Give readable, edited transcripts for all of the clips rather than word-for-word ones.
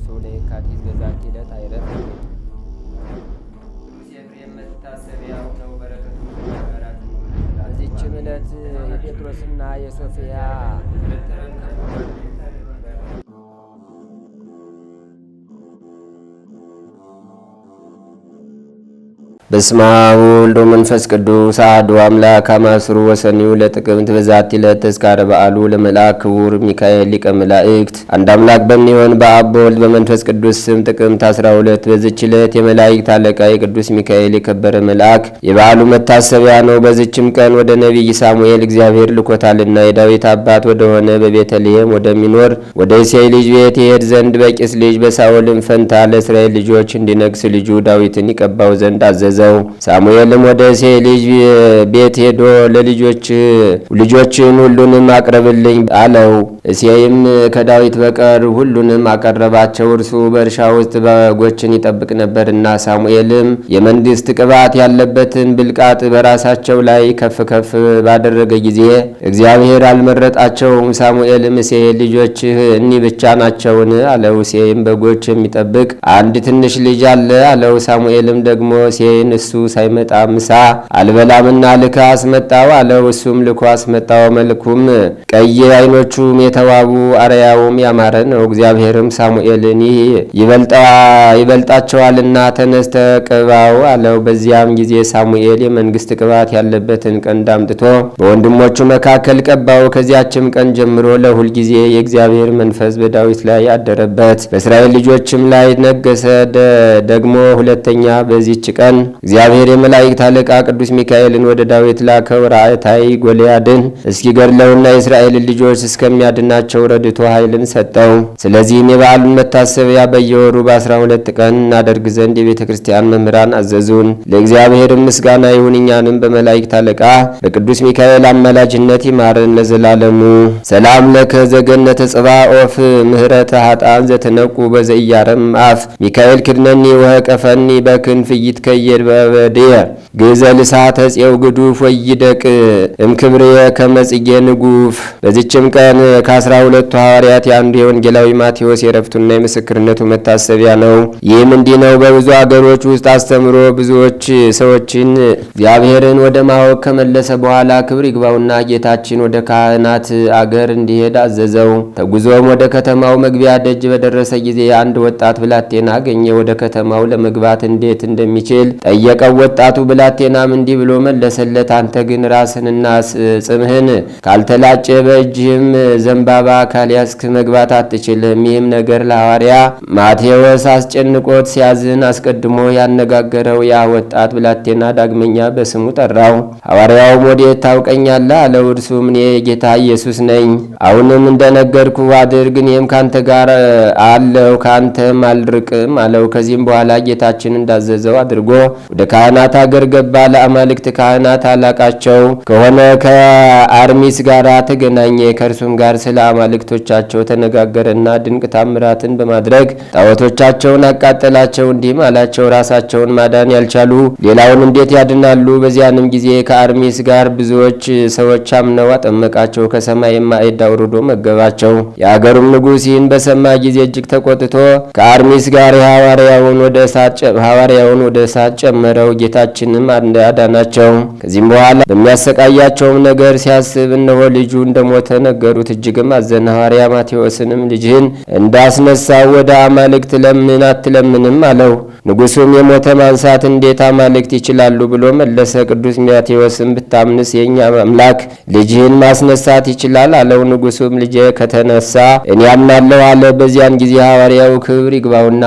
እርሱ ለየካቲት በዛቲ ዕለት አይረፍም። ቅዱስ ኤፍሬም መታሰቢያው ነው። በረከቱ ጋራት። በዚችም ዕለት የጴጥሮስና የሶፊያ በስመ አብ ወወልድ ወመንፈስ ቅዱስ አሐዱ አምላክ አማስሩ ወሰኒው ለጥቅምት በዛቲ ዕለት ተዝካረ በዓሉ ለመልአክ ክቡር ሚካኤል ሊቀ መላእክት። አንድ አምላክ በሚሆን በአብ በወልድ በመንፈስ ቅዱስ ስም ጥቅምት 12 በዚች ዕለት የመላእክት አለቃ የቅዱስ ሚካኤል የከበረ መልአክ የበዓሉ መታሰቢያ ነው። በዚችም ቀን ወደ ነቢይ ሳሙኤል እግዚአብሔር ልኮታልና የዳዊት አባት ወደሆነ በቤተልሔም ወደሚኖር ወደ እሴይ ልጅ ቤት ይሄድ ዘንድ በቂስ ልጅ በሳኦልም ፈንታ ለእስራኤል ልጆች እንዲነግስ ልጁ ዳዊትን ይቀባው ዘንድ አዘዘ። ሳሙኤልም ወደ እሴይ ልጅ ቤት ሄዶ ልጆችን ሁሉንም አቅርብልኝ አለው። እሴይም ከዳዊት በቀር ሁሉንም አቀረባቸው። እርሱ በእርሻ ውስጥ በጎችን ይጠብቅ ነበርና። ሳሙኤልም የመንግስት ቅባት ያለበትን ብልቃጥ በራሳቸው ላይ ከፍ ከፍ ባደረገ ጊዜ እግዚአብሔር አልመረጣቸውም። ሳሙኤልም እሴይ ልጆችህ እኒህ ብቻ ናቸውን? አለው። እሴይም በጎች የሚጠብቅ አንድ ትንሽ ልጅ አለ አለው። ሳሙኤልም ደግሞ እሴይን እሱ ሳይመጣ ምሳ አልበላምና ልከ አስመጣው አለው። እሱም ልኮ አስመጣው። መልኩም ቀይ፣ ዓይኖቹም የተዋቡ አርያውም ያማረ ነው። እግዚአብሔርም ሳሙኤልን ይህ ይበልጣቸዋልና ተነስተ ቅባው አለው። በዚያም ጊዜ ሳሙኤል የመንግስት ቅባት ያለበትን ቀንድ አምጥቶ በወንድሞቹ መካከል ቀባው። ከዚያችም ቀን ጀምሮ ለሁል ጊዜ የእግዚአብሔር መንፈስ በዳዊት ላይ አደረበት፣ በእስራኤል ልጆችም ላይ ነገሰ። ደግሞ ሁለተኛ በዚች ቀን እግዚአብሔር የመላእክት አለቃ ቅዱስ ሚካኤልን ወደ ዳዊት ላከው። ራእታይ ጎልያድን እስኪገድለውና የእስራኤልን ልጆች እስከሚያድናቸው ረድቶ ኃይልን ሰጠው። ስለዚህም የበዓሉን መታሰቢያ በየወሩ በ12 ቀን እናደርግ ዘንድ የቤተ ክርስቲያን መምህራን አዘዙን። ለእግዚአብሔርም ምስጋና ይሁን፣ እኛንም በመላእክት አለቃ በቅዱስ ሚካኤል አማላጅነት ይማረን ለዘላለሙ። ሰላም ለከ ዘገነተ ጽባኦፍ ምህረተ ኃጣን ዘተነቁ በዘኢያረም አፍ ሚካኤል ክድነኒ ወቀፈኒ በክንፍ ይትከየድ በበድየ ግዘ ልሳተ ፄው ግዱፍ ወይደቅ እምክብርየ ከመጽጌ ንጉፍ። በዚችም ቀን ከ12ቱ ሐዋርያት የአንዱ የወንጌላዊ ማቴዎስ የረፍቱና የምስክርነቱ መታሰቢያ ነው። ይህም እንዲህ ነው። በብዙ አገሮች ውስጥ አስተምሮ ብዙዎች ሰዎችን እግዚአብሔርን ወደ ማወቅ ከመለሰ በኋላ ክብር ይግባውና ጌታችን ወደ ካህናት አገር እንዲሄድ አዘዘው። ተጉዞም ወደ ከተማው መግቢያ ደጅ በደረሰ ጊዜ አንድ ወጣት ብላቴና አገኘ። ወደ ከተማው ለመግባት እንዴት እንደሚችል ጠየቀው። ወጣቱ ብላቴናም እንዲህ ብሎ መለሰለት፣ አንተ ግን ራስንና ጽምህን ካልተላጨ በእጅህም ዘንባባ ካልያዝክ መግባት አትችልም። ይህም ነገር ለሐዋርያ ማቴዎስ አስጨንቆት ሲያዝን አስቀድሞ ያነጋገረው ያ ወጣት ብላቴና ዳግመኛ በስሙ ጠራው። ሐዋርያውም ወዴት ታውቀኛለህ አለው። እርሱም እኔ ጌታ ኢየሱስ ነኝ፣ አሁንም እንደነገርኩ አድርግ፣ እኔም ካንተ ጋር አለው፣ ካንተም አልርቅም አለው። ከዚህም በኋላ ጌታችን እንዳዘዘው አድርጎ ወደ ካህናት አገር ገባ። ለአማልክት ካህናት አላቃቸው ከሆነ ከአርሚስ ጋር ተገናኘ። ከእርሱም ጋር ስለ አማልክቶቻቸው ተነጋገረና ድንቅ ታምራትን በማድረግ ጣዖቶቻቸውን አቃጠላቸው። እንዲህም አላቸው፣ ራሳቸውን ማዳን ያልቻሉ ሌላውን እንዴት ያድናሉ? በዚያንም ጊዜ ከአርሚስ ጋር ብዙዎች ሰዎች አምነው አጠመቃቸው። ከሰማይም ማዕድ አውርዶ መገባቸው። የአገሩም ንጉሥ ይህን በሰማ ጊዜ እጅግ ተቆጥቶ ከአርሚስ ጋር ሐዋርያውን ወደ እሳት ጨመረው። ጌታችንም አዳናቸው። ከዚህም በኋላ በሚያሰቃያቸውም ነገር ሲያስብ እነሆ ልጁ እንደሞተ ነገሩት። እጅግም አዘነ። ሐዋርያ ማቴዎስንም ልጅህን እንዳስነሳው ወደ አማልክት ለምን አትለምንም አለው። ንጉሡም የሞተ ማንሳት እንዴት አማልክት ይችላሉ ብሎ መለሰ። ቅዱስ ማቴዎስም ብታምንስ የእኛ አምላክ ልጅህን ማስነሳት ይችላል አለው። ንጉሡም ልጄ ከተነሳ እኔ አምናለሁ አለ። በዚያን ጊዜ ሐዋርያው ክብር ይግባውና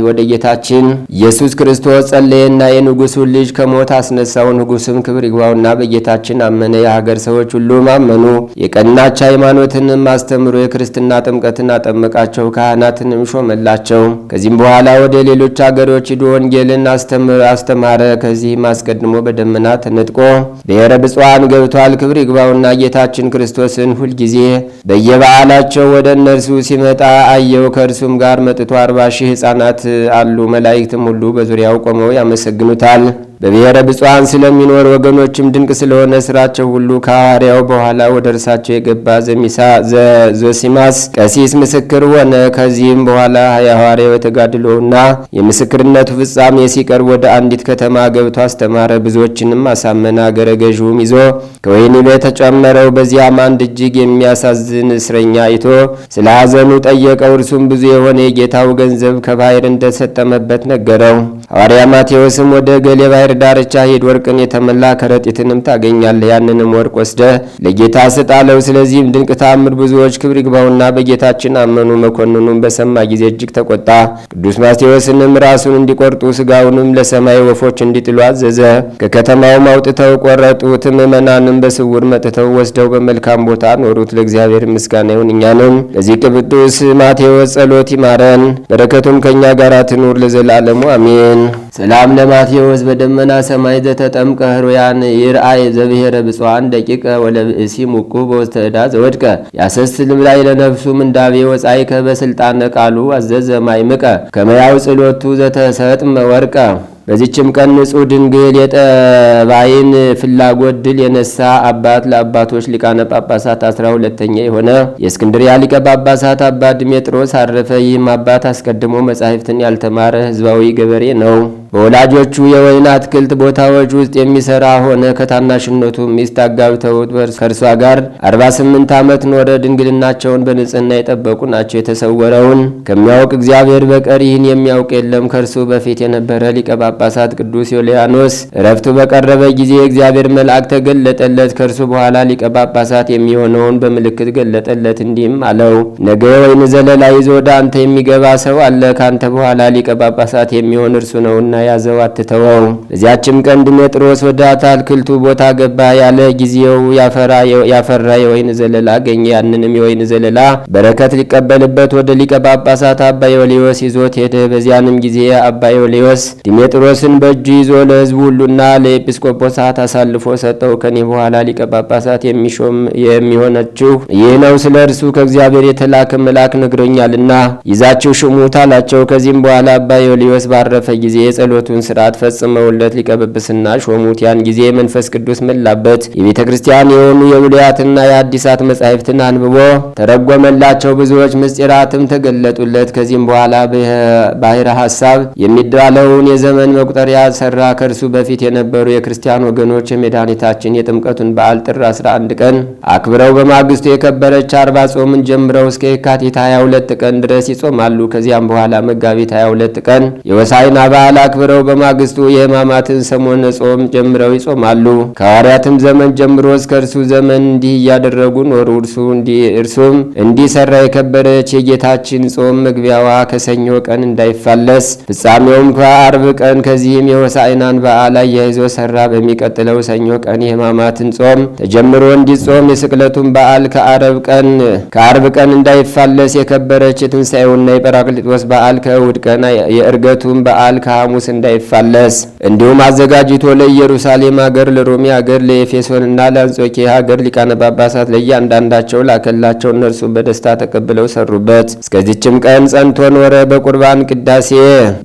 ወደ ጌታችን ኢየሱስ ክርስቶስ ጸለየና የንጉሡን ልጅ ከሞት አስነሳው። ንጉሥም ክብር ይግባውና በጌታችን አመነ። የሀገር ሰዎች ሁሉም አመኑ። የቀናች ሃይማኖትንም አስተምሮ የክርስትና ጥምቀትን አጠመቃቸው። ካህናትንም ሾመላቸው። ከዚህም በኋላ ወደ ሌሎች አገሮች ሂዶ ወንጌልን አስተማረ። ከዚህም አስቀድሞ በደመና ተነጥቆ ብሔረ ብፁዓን ገብቷል። ክብር ይግባውና ጌታችን ክርስቶስን ሁልጊዜ በየበዓላቸው ወደ እነርሱ ሲመጣ አየው። ከእርሱም ጋር መጥቶ 40,000 ሕፃናት አሉ። መላእክትም ሁሉ በዙሪያው ቆመው ያመሰግኑታል። በብሔረ ብፁዓን ስለሚኖር ወገኖችም ድንቅ ስለሆነ ስራቸው ሁሉ ከሐዋርያው በኋላ ወደ እርሳቸው የገባ ዞሲማስ ቀሲስ ምስክር ሆነ። ከዚህም በኋላ የሐዋርያው የተጋድሎውና የምስክርነቱ ፍጻሜ ሲቀርብ ወደ አንዲት ከተማ ገብቶ አስተማረ። ብዙዎችንም አሳመነ። አገረ ገዥውም ይዞ ከወህኒ ቤት ተጨመረው። በዚያም አንድ እጅግ የሚያሳዝን እስረኛ አይቶ ስለ ሐዘኑ ጠየቀው። እርሱም ብዙ የሆነ የጌታው ገንዘብ ከባሕር እንደሰጠመበት ነገረው። ሐዋርያ ማቴዎስም ወደ ገሌ ባሕር ዳርቻ ሂድ፣ ወርቅን የተመላ ከረጢትንም ታገኛለህ፣ ያንንም ወርቅ ወስደህ ለጌታ ስጥ አለው። ስለዚህም ድንቅ ተአምር ብዙዎች ክብር ይግባውና በጌታችን አመኑ። መኮንኑም በሰማ ጊዜ እጅግ ተቆጣ። ቅዱስ ማቴዎስንም ራሱን እንዲቆርጡ ሥጋውንም ለሰማይ ወፎች እንዲጥሉ አዘዘ። ከከተማውም አውጥተው ቆረጡት። ምዕመናንም በስውር መጥተው ወስደው በመልካም ቦታ ኖሩት። ለእግዚአብሔር ምስጋና ይሁን፣ እኛንም በዚህ ቅዱስ ማቴዎስ ጸሎት ይማረን፣ በረከቱም ከእኛ ጋር ትኑር ለዘላለሙ አሜን። ሰላም ለማቴዎስ በደመና ሰማይ ዘተጠምቀ ህሩያን ይርአይ ዘብሔረ ብፁዓን ደቂቀ ወለብእሲ ሙቁ በውስተ ዕዳ ዘወድቀ ያሰስልም ላይ ለነፍሱ ምንዳቤ ወጻይከ በስልጣነ ቃሉ አዘዘ ማይምቀ ከመያው ጸሎቱ ዘተሰጥመ ወርቀ። በዚችም ቀን ንጹሕ ድንግል የጠባይን ፍላጎት ድል የነሳ አባት ለአባቶች ሊቃነ ጳጳሳት 12ኛ የሆነ የእስክንድርያ ሊቀ ጳጳሳት አባ ድሜጥሮስ አረፈ። ይህም አባት አስቀድሞ መጻሕፍትን ያልተማረ ሕዝባዊ ገበሬ ነው። በወላጆቹ የወይን አትክልት ቦታዎች ውስጥ የሚሰራ ሆነ። ከታናሽነቱ ሚስት አጋብተውት ከእርሷ ጋር 48 ዓመት ኖረ። ድንግልናቸውን በንጽህና የጠበቁ ናቸው። የተሰወረውን ከሚያውቅ እግዚአብሔር በቀር ይህን የሚያውቅ የለም። ከእርሱ በፊት የነበረ ሊቀ ጳጳሳት ቅዱስ ዮልያኖስ እረፍቱ በቀረበ ጊዜ የእግዚአብሔር መልአክ ተገለጠለት። ከእርሱ በኋላ ሊቀ ጳጳሳት የሚሆነውን በምልክት ገለጠለት። እንዲህም አለው፣ ነገ የወይን ዘለላ ይዞ ወደ አንተ የሚገባ ሰው አለ። ከአንተ በኋላ ሊቀ ጳጳሳት የሚሆን እርሱ ነውና ያዘው፣ አትተወው። በዚያችም ቀን ድሜጥሮስ ወደ አታክልቱ ቦታ ገባ። ያለ ጊዜው ያፈራ የወይን ዘለላ አገኘ። ያንንም የወይን ዘለላ በረከት ሊቀበልበት ወደ ሊቀ ጳጳሳት አባ ዮልዮስ ይዞት ሄደ። በዚያንም ጊዜ አባ ዮልዮስ ድሜጥሮስን በእጁ ይዞ ለሕዝቡ ሁሉና ለኤጲስቆጶሳት አሳልፎ ሰጠው። ከኔ በኋላ ሊቀ ጳጳሳት የሚሆነችው ይህ ነው፣ ስለ እርሱ ከእግዚአብሔር የተላከ መልአክ ነግሮኛልና ይዛችሁ ሽሙት አላቸው። ከዚህም በኋላ አባ ዮልዮስ ባረፈ ጊዜ የጸሎቱን ስርዓት ፈጽመውለት ሊቀ ጵጵስና ሾሙት። ያን ጊዜ መንፈስ ቅዱስ መላበት። የቤተ ክርስቲያን የሆኑ የብሉያትና የአዲሳት መጻሕፍትን አንብቦ ተረጎመላቸው። ብዙዎች ምስጢራትም ተገለጡለት። ከዚህም በኋላ ባሕረ ሐሳብ የሚባለውን የዘመን መቁጠሪያ ሰራ። ከእርሱ በፊት የነበሩ የክርስቲያን ወገኖች የመድኃኒታችን የጥምቀቱን በዓል ጥር 11 ቀን አክብረው በማግስቱ የከበረች 40 ጾምን ጀምረው እስከ የካቲት 22 ቀን ድረስ ይጾማሉ። ከዚያም በኋላ መጋቢት 22 ቀን የሆሳዕና በዓል አክብረው በማግስቱ የሕማማትን ሰሞነ ጾም ጀምረው ይጾማሉ። ከሐዋርያትም ዘመን ጀምሮ እስከ እርሱ ዘመን እንዲህ እያደረጉ ኖሩ። እርሱም እንዲህ ሰራ። የከበረች የጌታችን ጾም መግቢያዋ ከሰኞ ቀን እንዳይፋለስ ፍጻሜውም ከአርብ ቀን። ከዚህም የሆሳዕናን በዓል አያይዞ ሰራ። በሚቀጥለው ሰኞ ቀን የሕማማትን ጾም ተጀምሮ እንዲጾም የስቅለቱን በዓል ከአርብ ቀን እንዳይፋለስ የከበረች የትንሣኤውና የጰራቅሊጦስ በዓል ከእሁድ ቀን የዕርገቱን በዓል ከሐሙስ እንዳይፋለስ እንዲሁም አዘጋጅቶ ለኢየሩሳሌም ሀገር፣ ለሮሜ ሀገር፣ ለኤፌሶንና ለአንጾኪያ ሀገር ሊቃነ ጳጳሳት ለእያንዳንዳቸው ላከላቸው። እነርሱም በደስታ ተቀብለው ሰሩበት። እስከዚችም ቀን ጸንቶ ኖረ። በቁርባን ቅዳሴ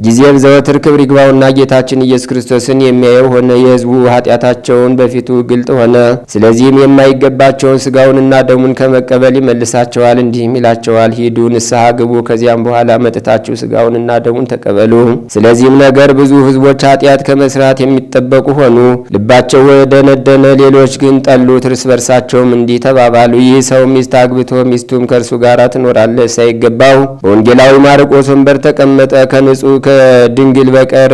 ጊዜም ዘወትር ክብር ይግባውና ጌታችን ኢየሱስ ክርስቶስን የሚያየው ሆነ። የሕዝቡ ኃጢአታቸውን በፊቱ ግልጥ ሆነ። ስለዚህም የማይገባቸውን ሥጋውንና ደሙን ከመቀበል ይመልሳቸዋል። እንዲህም ይላቸዋል፣ ሂዱ ንስሐ ግቡ፣ ከዚያም በኋላ መጥታችሁ ሥጋውንና ደሙን ተቀበሉ። ስለዚህም ነገር ብዙ ሕዝቦች ኃጢአት ከመስራት የሚጠበቁ ሆኑ። ልባቸው ወደነደነ፣ ሌሎች ግን ጠሉት። እርስ በርሳቸውም እንዲህ ተባባሉ፣ ይህ ሰው ሚስት አግብቶ ሚስቱም ከእርሱ ጋር ትኖራለች ሳይገባው በወንጌላዊ ማርቆስ ወንበር ተቀመጠ። ከንጹሕ ከድንግል በቀር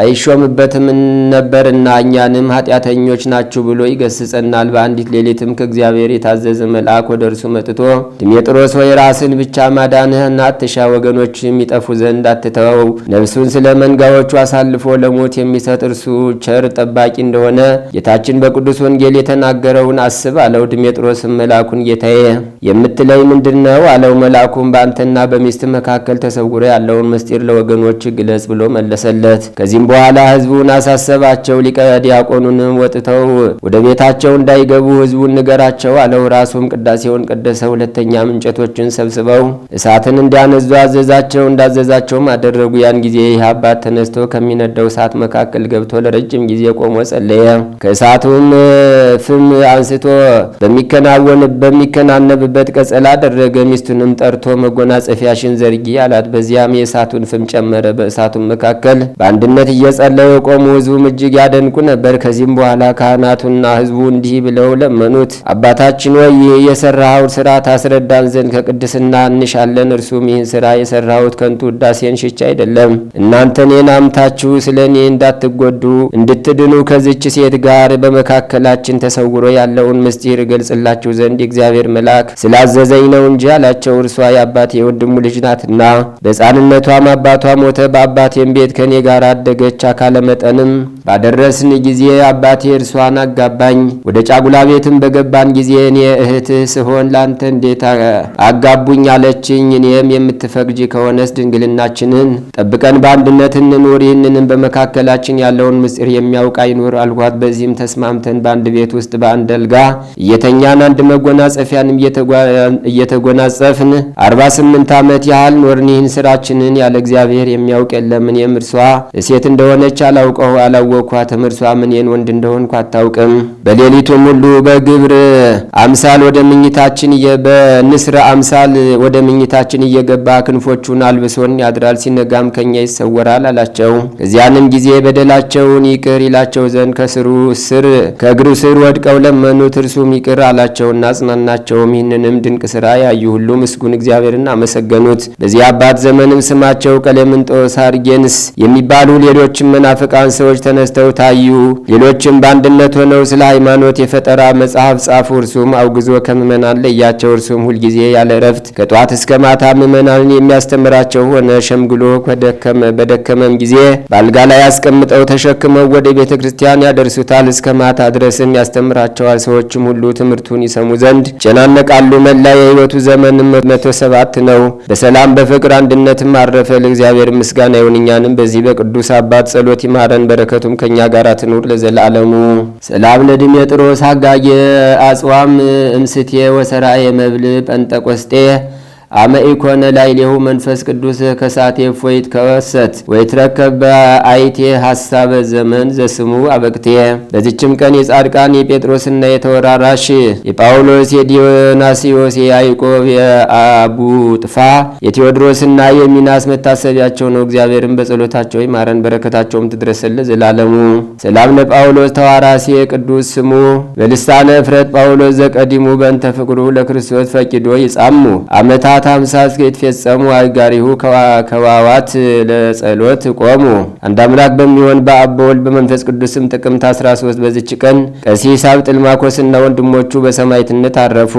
አይሾምበትም ነበርና እኛንም ኃጢአተኞች ናችሁ ብሎ ይገስጸናል። በአንዲት ሌሊትም ከእግዚአብሔር የታዘዘ መልአክ ወደ እርሱ መጥቶ ድሜጥሮስ ሆይ ራስን ብቻ ማዳንህን አትሻ፣ ወገኖችም ይጠፉ ዘንድ አትተወው። ነፍሱን ስለ መንጋዎቹ አሳልፎ ለሞት የሚሰጥ እርሱ ቸር ጠባቂ እንደሆነ ጌታችን በቅዱስ ወንጌል የተናገረውን አስብ አለው። ድሜጥሮስም መልአኩን ጌታዬ የምትለኝ ምንድን ነው አለው። መልአኩም በአንተና በሚስት መካከል ተሰውሮ ያለውን ምስጢር ለወገኖች ግለጽ ብሎ መለሰለት። ከዚህም በኋላ ሕዝቡን አሳሰባቸው። ሊቀ ዲያቆኑንም ወጥተው ወደ ቤታቸው እንዳይገቡ ሕዝቡን ንገራቸው አለው። ራሱም ቅዳሴውን ቀደሰ። ሁለተኛም እንጨቶችን ሰብስበው እሳትን እንዲያነዙ አዘዛቸው። እንዳዘዛቸውም አደረጉ። በዚያን ጊዜ ይህ አባት ተነስቶ ከሚነደው እሳት መካከል ገብቶ ለረጅም ጊዜ ቆሞ ጸለየ። ከእሳቱም ፍም አንስቶ በሚከናነብበት ቀጸላ አደረገ። ሚስቱንም ጠርቶ መጎናጸፊያሽን ዘርጊ አላት። በዚያም የእሳቱን ፍም ጨመረ። በእሳቱም መካከል በአንድነት እየጸለዩ የቆሙ ሕዝቡም እጅግ ያደንቁ ነበር። ከዚህም በኋላ ካህናቱና ሕዝቡ እንዲህ ብለው ለመኑት። አባታችን ወይ ይህ የሰራኸው ስራ ታስረዳን ዘንድ ከቅድስና እንሻለን። እርሱም ይህን ስራ የሰራሁት ከንቱ ውዳሴን ሽቻ አይደለም፣ እናንተ እኔን አምታችሁ ስለ እኔ እንዳትጎዱ እንድትድኑ ከዚች ሴት ጋር በመካከላችን ተሰውሮ ያለውን ምስጢር እገልጽላችሁ ዘንድ የእግዚአብሔር መልአክ ስላዘዘኝ ነው እንጂ አላቸው። እርሷ የአባቴ የወንድሙ ልጅ ናትና በሕፃንነቷም አባቷ ሞተ። በአባቴም ቤት ከእኔ ጋር አደገች። አካለ መጠንም ባደረስን ጊዜ አባቴ እርሷን አጋባኝ። ወደ ጫጉላ ቤትም በገባን ጊዜ እኔ እህትህ ስሆን ላንተ እንዴት አጋቡኝ አለችኝ። እኔም የምትፈቅጂ ከሆነስ ድንግልናችንን ጠብቀን በአንድነት እንኑር፣ ይህንንም በመካከላችን ያለውን ምስጢር የሚያውቅ አይኑር አልኳት። በዚህም ተስማምተን በአንድ ቤት ውስጥ በአንድ አልጋ እየተኛን አንድ መጎናጸፊያንም እየተጎናጸፍን 48 ዓመት ያህል ኖርን። ይህን ስራችንን ያለ እግዚአብሔር የሚያውቅ የለም። እኔም እርሷ ሴት እንደሆነች አላወቅኳትም፣ እርሷም እኔን ወንድ እንደሆንኩ አታውቅም። በሌሊቱም ሁሉ በግብር አምሳል ወደ ምኝታችን በንስር አምሳል ወደ ምኝታችን እየገባ ክንፎቹን አልብሶን ያድራል፣ ሲነጋም ከኛ ይሰወራል አላቸው። ከዚያንም ጊዜ በደላቸውን ይቅር ይላቸው ዘንድ ከእግሩ ስር ወድቀው ለመኑት። እርሱም ይቅር አላቸውና አጽናናቸውም። ይህንንም ድንቅ ስራ ያዩ ሁሉ ምስጉን እግዚአብሔርን አመሰገኑት። በዚህ አባት ዘመንም ስማቸው ቀሌምንጦስ፣ አርጌንስ የሚባሉ ሌሎችም መናፍቃን ሰዎች ተነስተው ታዩ። ሌሎችም በአንድነት ሆነው ስለ ሃይማኖት የፈጠራ መጽሐፍ ጻፉ። እርሱም አውግዞ ከምእመናን ለያቸው። እርሱም ሁልጊዜ ያለ እረፍት ከጧት እስከ ማታ ምእመናንን የሚያስተምራቸው ሆነ። ሸምግሎ በደከመም ጊዜ በአልጋ ላይ አስቀምጠው ተሸክመው ወደ ቤተ ክርስቲያን ያደርሱታል። እስከ ማታ ድረስም ያስተምራቸዋል። ሰዎችም ሁሉ ትምህርቱን ይሰሙ ዘንድ ይጨናነቃሉ። መላ የሕይወቱ ዘመን 107 ነው። በሰላም በፍቅር አንድነትም አረፈ። ለእግዚአብሔር ምስጋና ይሁን። እኛንም በዚህ በቅዱስ አባት ጸሎት ይማረን፣ በረከቱም ከእኛ ጋር ትኑር ለዘላለሙ። ሰላም ለድሜጥሮስ ሀጋጌ አጽዋም እምስቴ ወሰራየ መብል ጰንጠቆስጤ አመ ኢኮነ ላዕሌሁ መንፈስ ቅዱስ ከሳቴ ፎይት ከወሰት ወይትረከብ በአይቴ ሐሳበ ዘመን ዘስሙ አበቅቴ። በዚችም ቀን የጻድቃን የጴጥሮስና የተወራራሽ የጳውሎስ የዲዮናስዮስ የያዕቆብ የአቡ ጥፋ የቴዎድሮስና የሚናስ መታሰቢያቸው ነው። እግዚአብሔርም በጸሎታቸው ይማረን፣ በረከታቸውም ትድረሰን ለዘላለሙ። ሰላም ለጳውሎስ ተዋራሴ ቅዱስ ስሙ በልሳነ እፍረት ጳውሎስ ዘቀዲሙ በእንተ ፍቅሩ ለክርስቶስ ፈቂዶ ይጻሙ አመታት 50 እስከ ይትፈጸሙ አጋሪሁ ከዋዋት ለጸሎት ቆሙ። አንድ አምላክ በሚሆን በአብ በወልድ በመንፈስ ቅዱስም ጥቅምት 13 በዚች ቀን ቀሲስ አብጥልማኮስና ወንድሞቹ በሰማዕትነት አረፉ።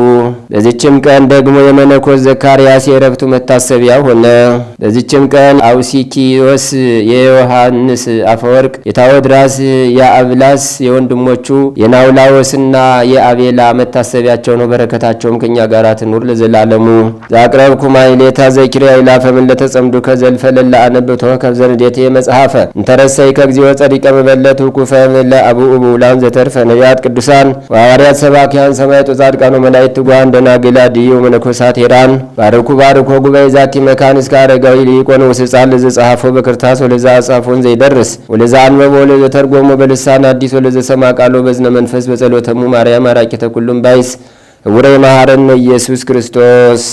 በዚችም ቀን ደግሞ የመነኮስ ዘካርያስ የዕረፍቱ መታሰቢያ ሆነ። በዚችም ቀን አውሲኪዮስ የዮሐንስ አፈወርቅ የታወድራስ የአብላስ የወንድሞቹ የናውላዎስና የአቤላ መታሰቢያቸው ነው። በረከታቸውም ከኛ ጋር ትኑር ለዘላለሙ። አቅረብኩ ማይሌታ ዘኪርያ ይላፈምን ለተጸምዱ ከዘልፈ ለላ አነብቶ ከዘንዴቴ መጽሐፈ እንተረሰይ ከግዚኦ ጸዲቀ መበለት ውቁፈ ለአቡኡ ብኡላን ዘተርፈ ነቢያት ቅዱሳን ወሐዋርያት ሰባኪያን ሰማዕታት ጻድቃን ወመላእክት ትጉሃን ደናግል አድኅዩ መነኮሳት ሄራን ባርኩ ጉባኤ ዛቲ መካን እስከ አረጋዊ ሊቆን ወስጻል ለዘ ጸሐፎ በክርታስ ወለዛ ጻፎን ዘይደርስ ወለዛ አንበቦ ወለዘ ተርጎሞ በልሳን አዲስ ወለዘ ሰማ ቃሎ በዝነ መንፈስ በጸሎተሙ ማርያም አራቂተ ኩሉም ባይስ ውረ መሐረነ ኢየሱስ ክርስቶስ።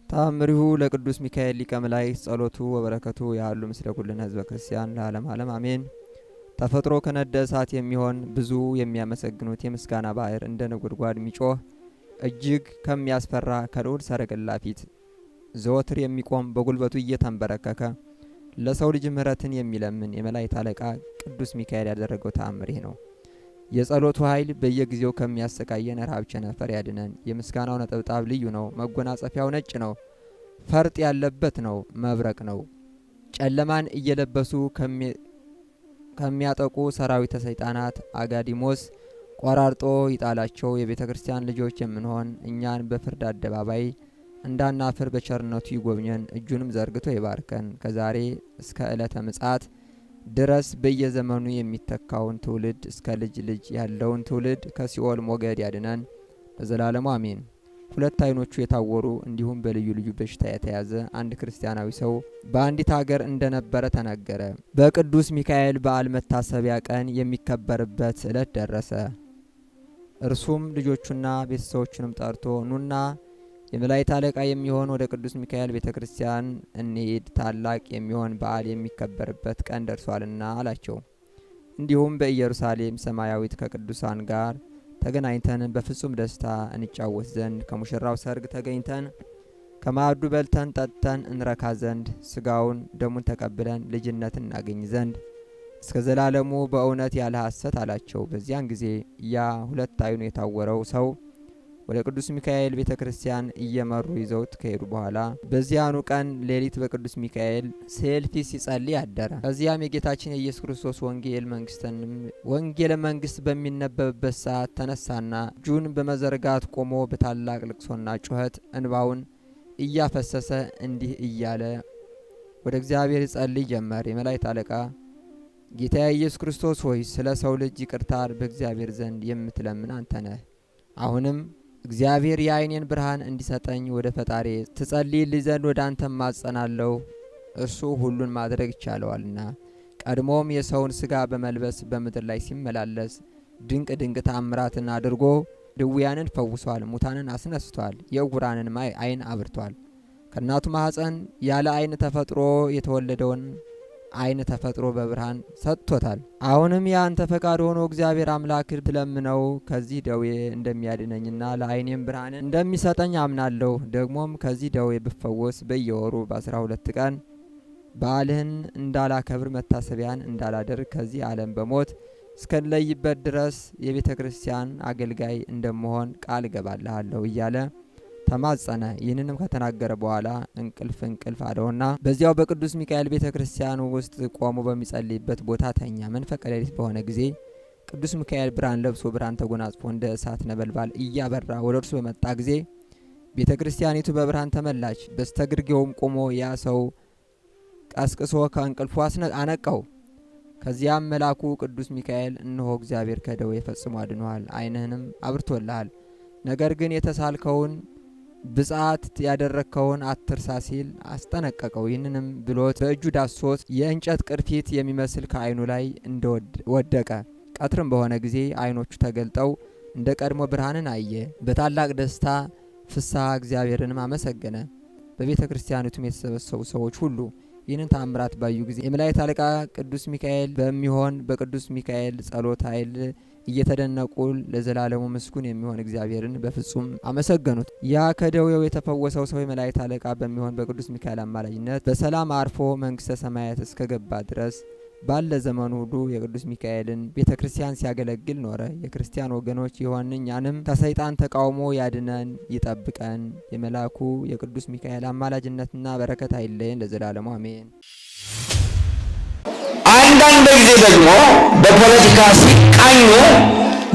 ተአምሪሁ ለቅዱስ ሚካኤል ሊቀ መላእክት ጸሎቱ ወበረከቱ ያሉ ምስለ ኩልነ ህዝበ ክርስቲያን ለዓለም ዓለም አሜን። ተፈጥሮ ከነደ እሳት የሚሆን ብዙ የሚያመሰግኑት የምስጋና ባህር እንደ ነጎድጓድ ሚጮህ እጅግ ከሚያስፈራ ከልዑል ሰረገላ ፊት ዘወትር የሚቆም በጉልበቱ እየተንበረከከ ለሰው ልጅ ምሕረትን የሚለምን የመላእክት አለቃ ቅዱስ ሚካኤል ያደረገው ተአምር ይህ ነው። የጸሎቱ ኃይል በየጊዜው ከሚያሰቃየን ረሃብ ቸነፈር ያድነን። የምስጋናው ነጠብጣብ ልዩ ነው። መጎናጸፊያው ነጭ ነው፣ ፈርጥ ያለበት ነው፣ መብረቅ ነው። ጨለማን እየለበሱ ከሚያጠቁ ሰራዊተ ሰይጣናት አጋዲሞስ ቆራርጦ ይጣላቸው። የቤተ ክርስቲያን ልጆች የምንሆን እኛን በፍርድ አደባባይ እንዳናፍር በቸርነቱ ይጎብኘን። እጁንም ዘርግቶ ይባርከን። ከዛሬ እስከ ዕለተ ምጽአት ድረስ በየዘመኑ የሚተካውን ትውልድ እስከ ልጅ ልጅ ያለውን ትውልድ ከሲኦል ሞገድ ያድነን ለዘላለሙ አሜን። ሁለት ዓይኖቹ የታወሩ እንዲሁም በልዩ ልዩ በሽታ የተያዘ አንድ ክርስቲያናዊ ሰው በአንዲት ሀገር እንደነበረ ተነገረ። በቅዱስ ሚካኤል በዓል መታሰቢያ ቀን የሚከበርበት ዕለት ደረሰ። እርሱም ልጆቹና ቤተሰቦቹንም ጠርቶ ኑና የመላእክት አለቃ የሚሆን ወደ ቅዱስ ሚካኤል ቤተ ክርስቲያን እንሂድ፣ ታላቅ የሚሆን በዓል የሚከበርበት ቀን ደርሷልና አላቸው። እንዲሁም በኢየሩሳሌም ሰማያዊት ከቅዱሳን ጋር ተገናኝተን በፍጹም ደስታ እንጫወት ዘንድ ከሙሽራው ሰርግ ተገኝተን ከማዕዱ በልተን ጠጥተን እንረካ ዘንድ ስጋውን ደሙን ተቀብለን ልጅነትን እናገኝ ዘንድ እስከ ዘላለሙ በእውነት ያለ ሐሰት አላቸው። በዚያን ጊዜ ያ ሁለት ዓይኑ የታወረው ሰው ወደ ቅዱስ ሚካኤል ቤተ ክርስቲያን እየመሩ ይዘውት ከሄዱ በኋላ በዚያኑ ቀን ሌሊት በቅዱስ ሚካኤል ስዕል ፊት ሲጸልይ አደረ። ከዚያም የጌታችን የኢየሱስ ክርስቶስ ወንጌለ መንግስት በሚነበብበት ሰዓት ተነሳና እጁን በመዘርጋት ቆሞ በታላቅ ልቅሶና ጩኸት እንባውን እያፈሰሰ እንዲህ እያለ ወደ እግዚአብሔር ይጸልይ ጀመር። የመላእክት አለቃ ጌታ ኢየሱስ ክርስቶስ ሆይ ስለ ሰው ልጅ ይቅርታ በእግዚአብሔር ዘንድ የምትለምን አንተ ነህ። አሁንም እግዚአብሔር የዓይኔን ብርሃን እንዲሰጠኝ ወደ ፈጣሪ ትጸልይልኝ ዘንድ ወደ አንተ ማጸናለሁ። እርሱ ሁሉን ማድረግ ይቻለዋልና። ቀድሞም የሰውን ሥጋ በመልበስ በምድር ላይ ሲመላለስ ድንቅ ድንቅ ተአምራትን አድርጎ ድውያንን ፈውሷል፣ ሙታንን አስነስቷል፣ የዕውራንን ዓይን አብርቷል። ከእናቱ ማኅፀን ያለ ዓይን ተፈጥሮ የተወለደውን ዓይን ተፈጥሮ በብርሃን ሰጥቶታል። አሁንም የአንተ ፈቃድ ሆኖ እግዚአብሔር አምላክ ብለምነው ከዚህ ደዌ እንደሚያድነኝና ለዓይኔም ብርሃን እንደሚሰጠኝ አምናለሁ። ደግሞም ከዚህ ደዌ ብፈወስ በየወሩ በ12 ቀን በዓልህን እንዳላከብር መታሰቢያን እንዳላደርግ ከዚህ ዓለም በሞት እስከለይበት ድረስ የቤተ ክርስቲያን አገልጋይ እንደምሆን ቃል እገባልሃለሁ እያለ ተማጸነ። ይህንንም ከተናገረ በኋላ እንቅልፍ አለውና በዚያው በቅዱስ ሚካኤል ቤተ ክርስቲያን ውስጥ ቆሞ በሚጸልይበት ቦታ ተኛ። መንፈቀ ሌሊት በሆነ ጊዜ ቅዱስ ሚካኤል ብርሃን ለብሶ ብርሃን ተጎናጽፎ እንደ እሳት ነበልባል እያበራ ወደ እርሱ በመጣ ጊዜ ቤተ ክርስቲያኒቱ በብርሃን ተመላች። በስተግርጌውም ቆሞ ያ ሰው ቀስቅሶ ከእንቅልፉ አነቃው። ከዚያም መልአኩ ቅዱስ ሚካኤል እነሆ እግዚአብሔር ከደዌ ፈጽሞ አድኖሃል፣ ዓይንህንም አብርቶልሃል። ነገር ግን የተሳልከውን ብጽዓት ያደረግከውን አትርሳ ሲል አስጠነቀቀው። ይህንንም ብሎት በእጁ ዳሶት የእንጨት ቅርፊት የሚመስል ከዓይኑ ላይ እንደወደቀ። ቀትርም በሆነ ጊዜ ዓይኖቹ ተገልጠው እንደ ቀድሞ ብርሃንን አየ። በታላቅ ደስታ ፍስሐ እግዚአብሔርንም አመሰገነ። በቤተ ክርስቲያኒቱም የተሰበሰቡ ሰዎች ሁሉ ይህንን ተአምራት ባዩ ጊዜ የመላእክት አለቃ ቅዱስ ሚካኤል በሚሆን በቅዱስ ሚካኤል ጸሎት ኃይል እየተደነቁ ለዘላለሙ ምስጉን የሚሆን እግዚአብሔርን በፍጹም አመሰገኑት። ያ ከደዌው የተፈወሰው ሰው የመላእክት አለቃ በሚሆን በቅዱስ ሚካኤል አማላጅነት በሰላም አርፎ መንግሥተ ሰማያት እስከገባ ድረስ ባለ ዘመኑ ሁሉ የቅዱስ ሚካኤልን ቤተ ክርስቲያን ሲያገለግል ኖረ። የክርስቲያን ወገኖች የሆንን እኛንም ከሰይጣን ተቃውሞ ያድነን ይጠብቀን። የመልአኩ የቅዱስ ሚካኤል አማላጅነትና በረከት አይለየን ለዘላለሙ አሜን። አንዳንድ ጊዜ ደግሞ በፖለቲካ ሲቃኙ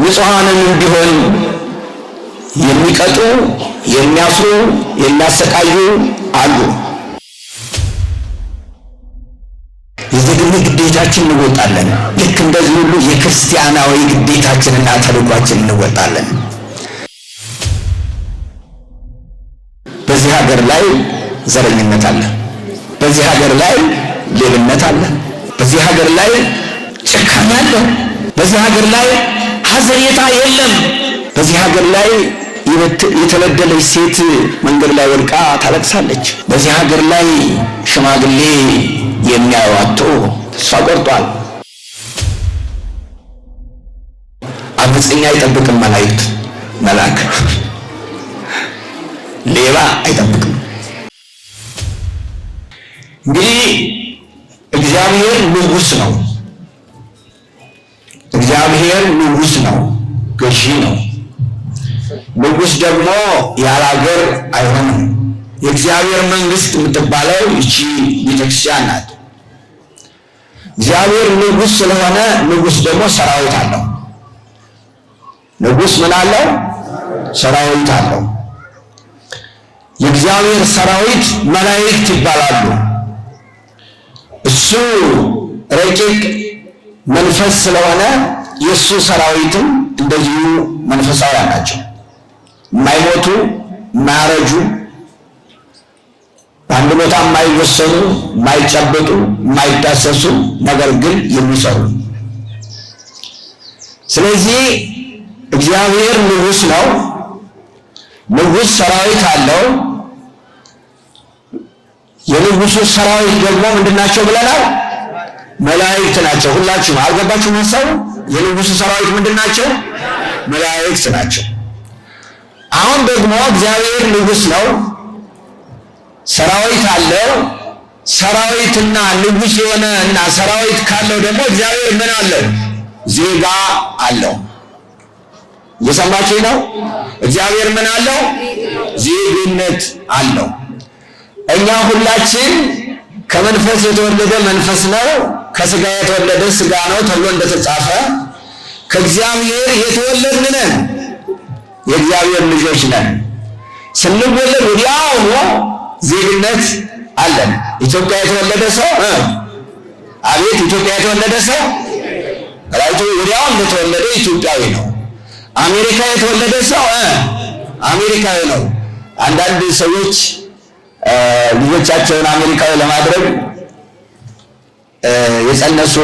ንጹሐንን ቢሆን የሚቀጡ፣ የሚያስሩ፣ የሚያሰቃዩ አሉ። የዜግነት ግዴታችን እንወጣለን። ልክ እንደዚህ ሁሉ የክርስቲያናዊ ግዴታችንና ተልዕኳችን እንወጣለን። በዚህ ሀገር ላይ ዘረኝነት አለ። በዚህ ሀገር ላይ ሌብነት አለ። በዚህ ሀገር ላይ ጭካኔ አለ። በዚህ ሀገር ላይ ሐዘኔታ የለም። በዚህ ሀገር ላይ የተበደለች ሴት መንገድ ላይ ወድቃ ታለቅሳለች። በዚህ ሀገር ላይ ሽማግሌ የሚያዋጡ ተስፋ ቆርጧል። አመፀኛ አይጠብቅም መልአክ፣ ሌባ አይጠብቅም። እንግዲህ እግዚአብሔር ንጉሥ ነው። እግዚአብሔር ንጉሥ ነው፣ ገዢ ነው። ንጉሥ ደግሞ ያለ ሀገር አይሆንም። የእግዚአብሔር መንግስት የምትባለው ይቺ ቤተክርስቲያን ናት። እግዚአብሔር ንጉሥ ስለሆነ ንጉሥ ደግሞ ሰራዊት አለው። ንጉሥ ምን አለው? ሰራዊት አለው። የእግዚአብሔር ሰራዊት መላእክት ይባላሉ። እሱ ረቂቅ መንፈስ ስለሆነ የእሱ ሰራዊትም እንደዚሁ መንፈሳውያን ናቸው። የማይሞቱ የማያረጁ በአንድ ቦታ የማይወሰኑ የማይጨበጡ የማይዳሰሱ ነገር ግን የሚሰሩ። ስለዚህ እግዚአብሔር ንጉሥ ነው። ንጉሥ ሰራዊት አለው። የንጉሡ ሰራዊት ደግሞ ምንድናቸው ብለናል? መላእክት ናቸው። ሁላችሁም አልገባችሁም? ሀሳቡ የንጉሡ ሰራዊት ምንድናቸው? መላእክት ናቸው። አሁን ደግሞ እግዚአብሔር ንጉሥ ነው፣ ሰራዊት አለው። ሰራዊትና ንጉሥ የሆነ እና ሰራዊት ካለው ደግሞ እግዚአብሔር ምን አለው? ዜጋ አለው። እየሰማችሁ ነው? እግዚአብሔር ምን አለው? ዜግነት አለው። እኛ ሁላችን ከመንፈስ የተወለደ መንፈስ ነው፣ ከስጋ የተወለደ ስጋ ነው ተብሎ እንደተጻፈ ከእግዚአብሔር የተወለድን ነን፣ የእግዚአብሔር ልጆች ነን። ስንወለድ ወዲያውኑ ዜግነት አለን። ኢትዮጵያ የተወለደ ሰው አቤት ኢትዮጵያ የተወለደ ሰው ራይቱ ወዲያው እንደተወለደ ኢትዮጵያዊ ነው። አሜሪካ የተወለደ ሰው አሜሪካዊ ነው። አንዳንድ ሰዎች ልጆቻቸውን አሜሪካዊ ለማድረግ የጸነሱ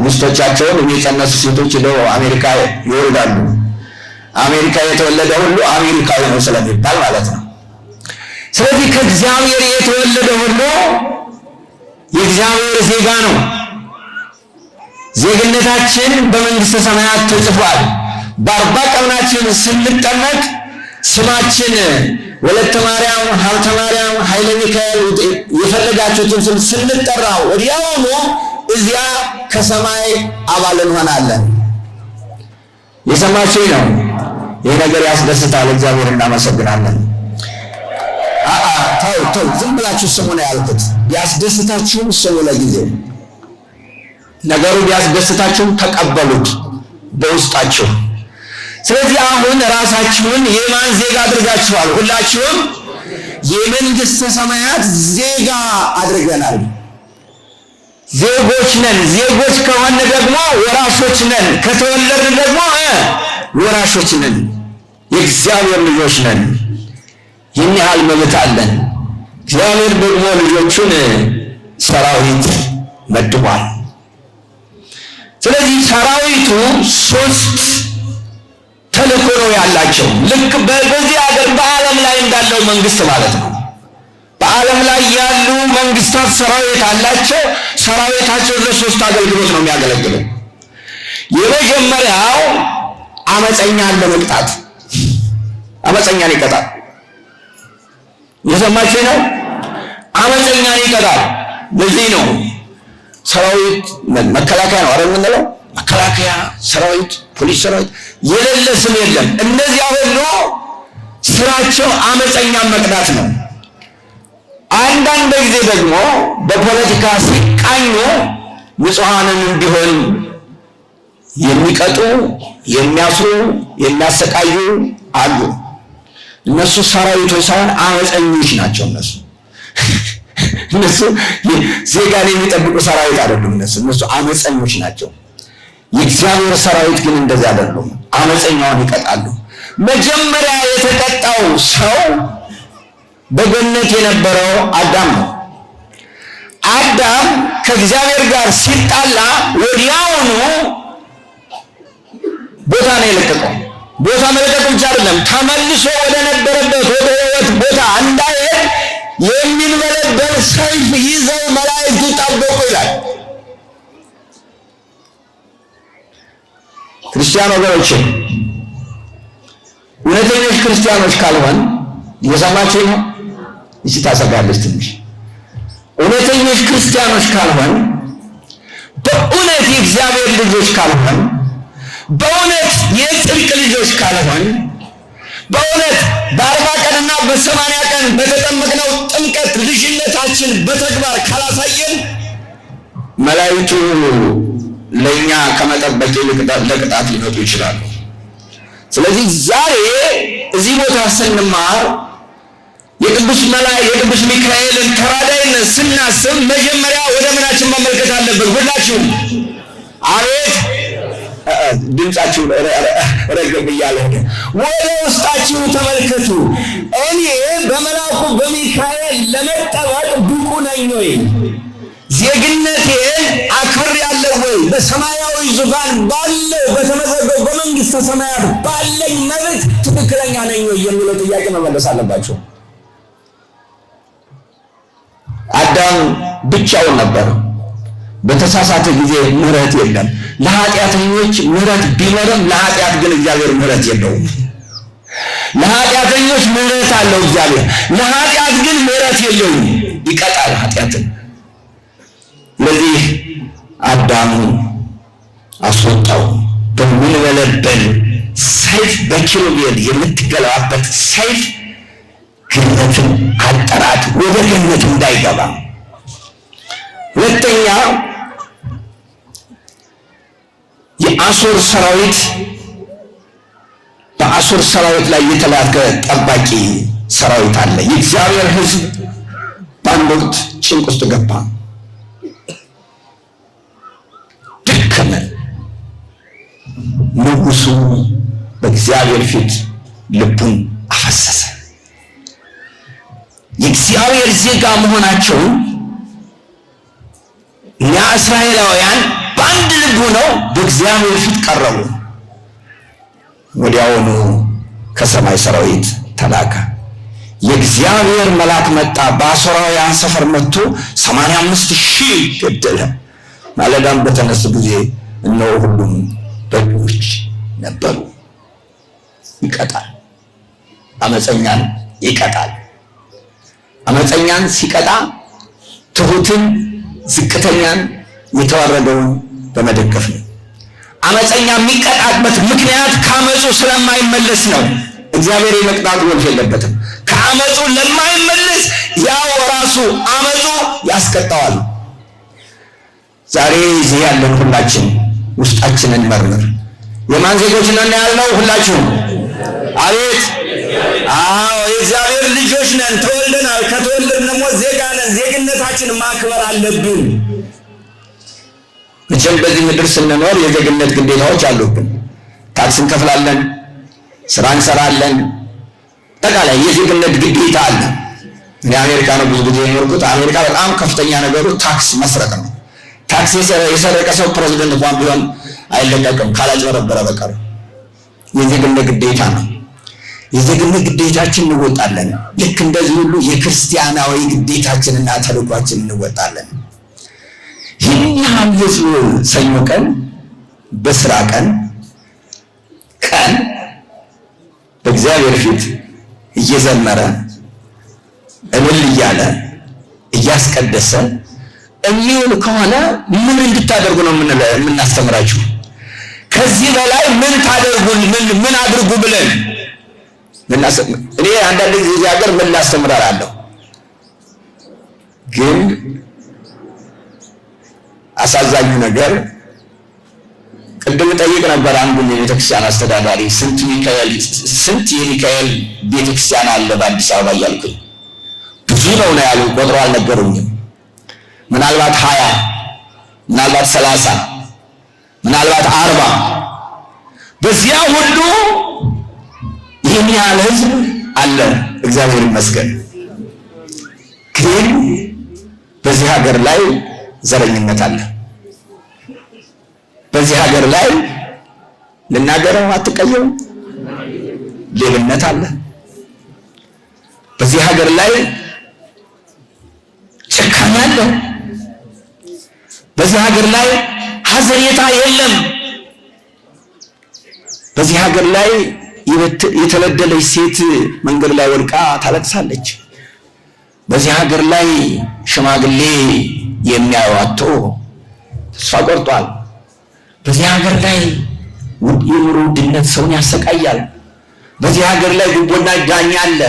ሚስቶቻቸውን የጸነሱ ሴቶች ሄደው አሜሪካ ይወልዳሉ። አሜሪካ የተወለደ ሁሉ አሜሪካዊ ነው ስለሚባል ማለት ነው። ስለዚህ ከእግዚአብሔር የተወለደ ሁሉ የእግዚአብሔር ዜጋ ነው። ዜግነታችን በመንግሥተ ሰማያት ተጽፏል። በአርባ ቀናችን ስንጠመቅ ስማችን ወለተ ማርያም፣ ሀብተ ማርያም፣ ኃይለ ሚካኤል የፈለጋችሁትን ስም ስንጠራ ወዲያውኑ እዚያ ከሰማይ አባል እንሆናለን። የሰማችሁኝ ነው? ይህ ነገር ያስደስታል። እግዚአብሔር እናመሰግናለን። ተው ዝም ብላችሁ ስሙ ነው ያልኩት። ያስደስታችሁም ስሙ ለጊዜው። ነገሩ ቢያስደስታችሁም ተቀበሉት በውስጣችሁ። ስለዚህ አሁን ራሳችሁን የማን ዜጋ አድርጋችኋል? ሁላችሁም የመንግሥተ ሰማያት ዜጋ አድርገናል። ዜጎች ነን። ዜጎች ከሆነ ደግሞ ወራሾች ነን። ከተወለድን ደግሞ ወራሾች ነን። የእግዚአብሔር ልጆች ነን። ይህን ያህል መብት አለን። እግዚአብሔር ደግሞ ልጆቹን ሰራዊት መድቧል። ስለዚህ ሰራዊቱ ሶስት ተልእኮ ነው ያላቸው። ልክ በዚህ ሀገር በዓለም ላይ እንዳለው መንግስት ማለት ነው። በዓለም ላይ ያሉ መንግስታት ሰራዊት አላቸው። ሰራዊታቸው ለሶስት አገልግሎት ነው የሚያገለግለው። የመጀመሪያው አመፀኛን ለመቅጣት፣ አመፀኛን ይቀጣል። የሰማችሁ ነው? አመፀኛን ይቀጣል። ለዚህ ነው ሰራዊት መከላከያ ነው አይደል የምንለው? መከላከያ ሰራዊት፣ ፖሊስ ሰራዊት የሌለ ስም የለም። እነዚያ ሁሉ ስራቸው አመፀኛን መቅጣት ነው። አንዳንድ ጊዜ ደግሞ በፖለቲካ ሲቃኙ ንጹሐንንም ቢሆን የሚቀጡ፣ የሚያስሩ፣ የሚያሰቃዩ አሉ። እነሱ ሰራዊቶች ሳይሆን አመፀኞች ናቸው። እነሱ ዜጋን የሚጠብቁ ሰራዊት አይደሉም። እነሱ አመፀኞች ናቸው። የእግዚአብሔር ሰራዊት ግን እንደዚህ አይደሉም። አመፀኛውን ይቀጣሉ። መጀመሪያ የተቀጣው ሰው በገነት የነበረው አዳም ነው። አዳም ከእግዚአብሔር ጋር ሲጣላ ወዲያውኑ ቦታ ነው የለቀቀው። ቦታ መለቀቅ ብቻ አይደለም፣ ተመልሶ ወደ ነበረበት ወደ ሕይወት ቦታ እንዳይሄድ የሚንበለበል ሰይፍ ይዘው መላእክቱ ጠበቁ ይላል። ክርስቲያን ወገኖች፣ እውነተኞች ክርስቲያኖች ካልሆን እየሰማችሁ ነው? እሺ፣ ታሰጋለች ትንሽ። እውነተኞች ክርስቲያኖች ካልሆን፣ በእውነት የእግዚአብሔር ልጆች ካልሆን፣ በእውነት የጽድቅ ልጆች ካልሆን፣ በእውነት በ40 ቀንና በ80 ቀን በተጠመቅነው ጥምቀት ልጅነታችን በተግባር ካላሳየን መላእክቱ ለእኛ ከመጠበቅ ይልቅ ለቅጣት ሊመጡ ይችላሉ። ስለዚህ ዛሬ እዚህ ቦታ ስንማር የቅዱስ ሚካኤልን ተራዳይነት ስናስብ መጀመሪያ ወደ ምናችን መመልከት አለብን። ሁላችሁም አቤት ድምጻችሁ ረገብ እያለ ወደ ውስጣችሁ ተመልከቱ። እኔ በመልአኩ በሚካኤል ለመጠበቅ ብቁ ነኝ ወይ? ዜግነቴን አክብሬያለሁ ወይ? በሰማያዊ ዙፋን ባለው በተመዘገበው በመንግስተ ሰማያት ባለኝ መብት ትክክለኛ ነኝ ወይ የሚለው ጥያቄ መመለስ አለባቸው። አዳም ብቻውን ነበር። በተሳሳተ ጊዜ ምህረት የለም። ለኃጢአተኞች ምህረት ቢኖርም ለኃጢአት ግን እግዚአብሔር ምህረት የለውም። ለኃጢአተኞች ምህረት አለው እግዚአብሔር፣ ለኃጢአት ግን ምህረት የለውም። ይቀጣል ኃጢአትን። ለዚህ አዳምን አስወጣው። በሚንበለበል ሰይፍ በኪሩቤል የምትገለባበት ሰይፍ ገነትን አጠራት፣ ወደ ገነት እንዳይገባ። ሁለተኛ የአሦር ሰራዊት በአሦር ሰራዊት ላይ የተላከ ጠባቂ ሰራዊት አለ። የእግዚአብሔር ሕዝብ በአንድ ወቅት ጭንቅ ውስጥ ገባ፣ ደከመ። ንጉሡ በእግዚአብሔር ፊት ልቡን አፈሰሰ። የእግዚአብሔር ዜጋ መሆናቸውን እኛ እስራኤላውያን በአንድ ልብ ሆነው በእግዚአብሔር ፊት ቀረቡ። ወዲያውኑ ከሰማይ ሰራዊት ተላከ። የእግዚአብሔር መልአክ መጣ፣ በአሦራውያን ሰፈር መጥቶ 85,000 ገደለ። ማለዳም በተነሱ ጊዜ እነሆ ሁሉም በጎች ነበሩ። ይቀጣል፣ አመፀኛን ይቀጣል። አመፀኛን ሲቀጣ ትሁትን፣ ዝቅተኛን፣ የተዋረደውን በመደገፍ ነው። አመፀኛ የሚቀጣበት ምክንያት ከአመፁ ስለማይመለስ ነው። እግዚአብሔር የመቅጣት ወልፍ የለበትም። ከአመፁ ለማይመለስ ያው ራሱ አመፁ ያስቀጣዋል። ዛሬ እዚህ ያለን ሁላችን ውስጣችንን መርምር። የማን ዜጎች ነን ያልነው? ሁላችሁም አቤት። አዎ የእግዚአብሔር ልጆች ነን፣ ተወልደናል። ከተወለድን ደግሞ ዜጋ ነን። ዜግነታችን ማክበር አለብን። መቼም በዚህ ምድር ስንኖር የዜግነት ግዴታዎች አሉብን። ታክስ እንከፍላለን፣ ስራ እንሰራለን። ጠቃላይ የዜግነት ግዴታ አለ። እኔ አሜሪካ ነው ብዙ ጊዜ የኖርኩት። አሜሪካ በጣም ከፍተኛ ነገሩ ታክስ መስረቅ ነው። ታክስ የሰረቀ ሰው ፕሬዝደንት እንኳን ቢሆን አይለቀቅም ካላጭበረበረ በቀር። የዜግነት ግዴታ ነው። የዜግነት ግዴታችን እንወጣለን። ልክ እንደዚህ ሁሉ የክርስቲያናዊ ግዴታችንና ተልኳችን እንወጣለን። ይህን ህዝብ ሰኞ ቀን በስራ ቀን በእግዚአብሔር ፊት እየዘመረ እልል እያለ እያስቀደሰ የሚውል ከሆነ ምን እንድታደርጉ ነው የምናስተምራችሁ? ከዚህ በላይ ምን ታደርጉ ምን አድርጉ ብለን እኔ አንዳንድ ጊዜ እዚህ ሀገር ምን ላስተምራለሁ፣ ግን አሳዛኙ ነገር ቅድም ጠይቅ ነበር አንዱን የቤተክርስቲያን አስተዳዳሪ ስንት የሚካኤል ቤተክርስቲያን አለ በአዲስ አበባ እያልኩኝ ብዙ ነው ያሉ። ቆጥሮ አልነገሩኝም። ምናልባት 20 ምናልባት 30 ምናልባት 40 በዚያ ሁሉ ይህን ያህል ህዝብ አለ። እግዚአብሔር ይመስገን። ግን በዚህ ሀገር ላይ ዘረኝነት አለ። በዚህ ሀገር ላይ ልናገረው አትቀየው ሌብነት አለ። በዚህ ሀገር ላይ ጭካኔ አለ። በዚህ ሀገር ላይ ሐዘኔታ የለም። በዚህ ሀገር ላይ የተለደለች ሴት መንገድ ላይ ወድቃ ታለቅሳለች። በዚህ ሀገር ላይ ሽማግሌ የሚያየው አጥቶ ተስፋ ቆርጧል። በዚህ ሀገር ላይ የኑሮ ውድነት ሰውን ያሰቃያል። በዚህ ሀገር ላይ ጉቦና ዳኛ አለ።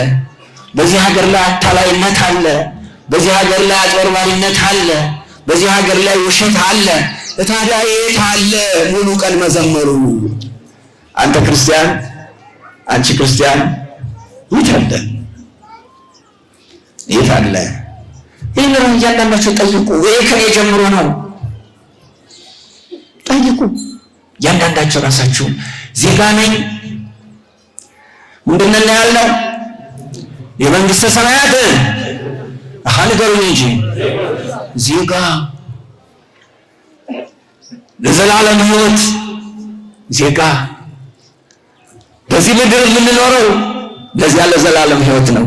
በዚህ ሀገር ላይ አታላይነት አለ። በዚህ ሀገር ላይ አጭበርባሪነት አለ። በዚህ ሀገር ላይ ውሸት አለ። ታዲያ የት አለ ሙሉ ቀን መዘመሩ? አንተ ክርስቲያን፣ አንቺ ክርስቲያን የት አለ? የት አለ? ይህን እያንዳንዳቸው ጠይቁ። ይሄ ከኔ ጀምሮ ነው። ጠይቁ እያንዳንዳቸው ራሳችሁ። ዜጋ ነኝ ምንድን ነው ያልነው? የመንግስተ ሰማያት ንገሩኝ እንጂ ዜጋ ለዘላለም ሕይወት ዜጋ በዚህ ምድር የምንኖረው ለዚያ ለዘላለም ሕይወት ነው።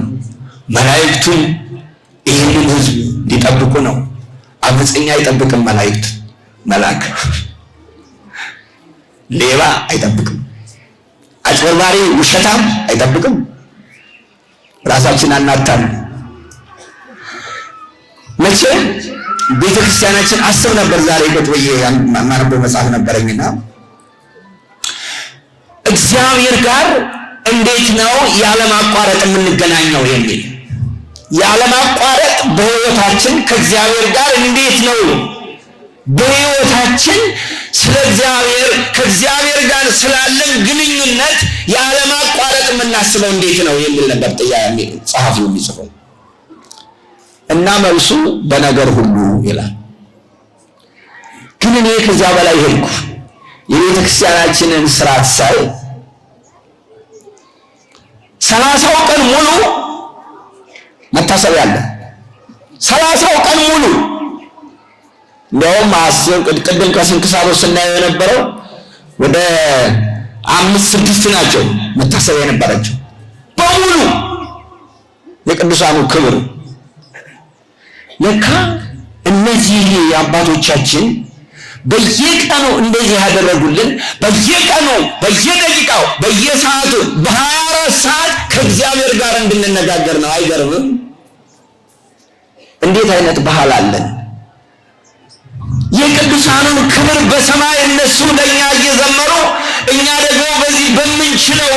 መላእክቱን ይህንን ህዝብ ሊጠብቁ ነው። አመፀኛ አይጠብቅም መላእክት። መልአክ ሌባ አይጠብቅም። አጭበርባሪ ውሸታም አይጠብቅም። ራሳችን አናታል። መቼ ቤተክርስቲያናችን አስብ ነበር። ዛሬ ቁጭ ብዬ ማነበው መጽሐፍ ነበረኝና እግዚአብሔር ጋር እንዴት ነው ያለማቋረጥ የምንገናኘው የሚል ያለማቋረጥ በህይወታችን ከእግዚአብሔር ጋር እንዴት ነው በህይወታችን ስለ እግዚአብሔር ከእግዚአብሔር ጋር ስላለን ግንኙነት ያለማቋረጥ የምናስበው እንዴት ነው የሚል ነበር ጥያቄ ጸሐፊው የሚጽፈው። እና መልሱ በነገር ሁሉ ይላል። ግን እኔ ከዚያ በላይ ሄድኩ። የቤተ ክርስቲያናችንን ስርዓት ሳይ 30 ቀን ሙሉ መታሰቢያ አለ። 30 ቀን ሙሉ እንደውም ቅድም ከስንክሳሩ ስናየው የነበረው ወደ 5-6 ናቸው መታሰቢያ የነበራቸው በሙሉ የቅዱሳኑ ክብር። ለካ እነዚህ አባቶቻችን በየቀኑ እንደዚህ ያደረጉልን፣ በየቀኑ በየደቂቃው በየሰዓቱ በ24 ሰዓት ከእግዚአብሔር ጋር እንድንነጋገር ነው። አይገርምም? እንዴት አይነት ባህል አለን! የቅዱሳኑን ክብር በሰማይ እነሱ ለእኛ እየዘመሩ እኛ ደግሞ በዚህ በምንችለው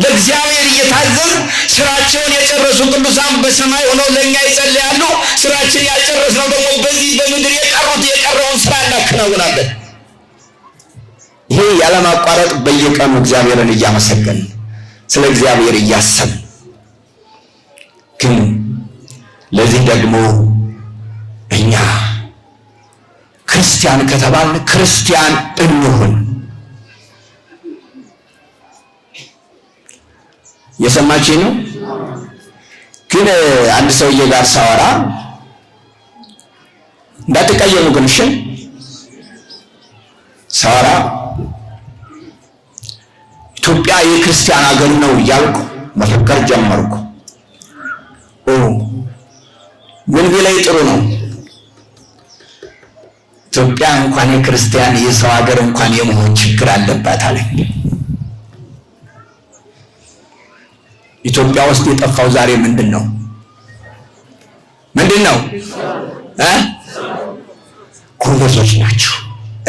ለእግዚአብሔር እየታዘዝ ስራቸውን የጨረሱ ቅዱሳን በሰማይ ሆነው ለእኛ ይጸልያሉ። ስራችን ያልጨረስነው ደግሞ በዚህ በምድር የቀረውን ስራ እናከናውናለን። ይሄ ያለማቋረጥ በየቀኑ እግዚአብሔርን እያመሰገን ስለ እግዚአብሔር እያሰብን፣ ግን ለዚህ ደግሞ እኛ ክርስቲያን ከተባልን ክርስቲያን እንሁን። የሰማችኝ ነው። ግን አንድ ሰውዬ ጋር ሳወራ እንዳትቀየሙ ግን እሺ፣ ሳወራ ኢትዮጵያ የክርስቲያን ሀገር ነው እያልኩ መፈከር ጀመርኩ። ምን ቢለኝ ጥሩ ነው? ኢትዮጵያ እንኳን የክርስቲያን የሰው ሀገር እንኳን የመሆን ችግር አለባት አለኝ። ኢትዮጵያ ውስጥ የጠፋው ዛሬ ምንድን ነው? ጎበዞች ናቸው።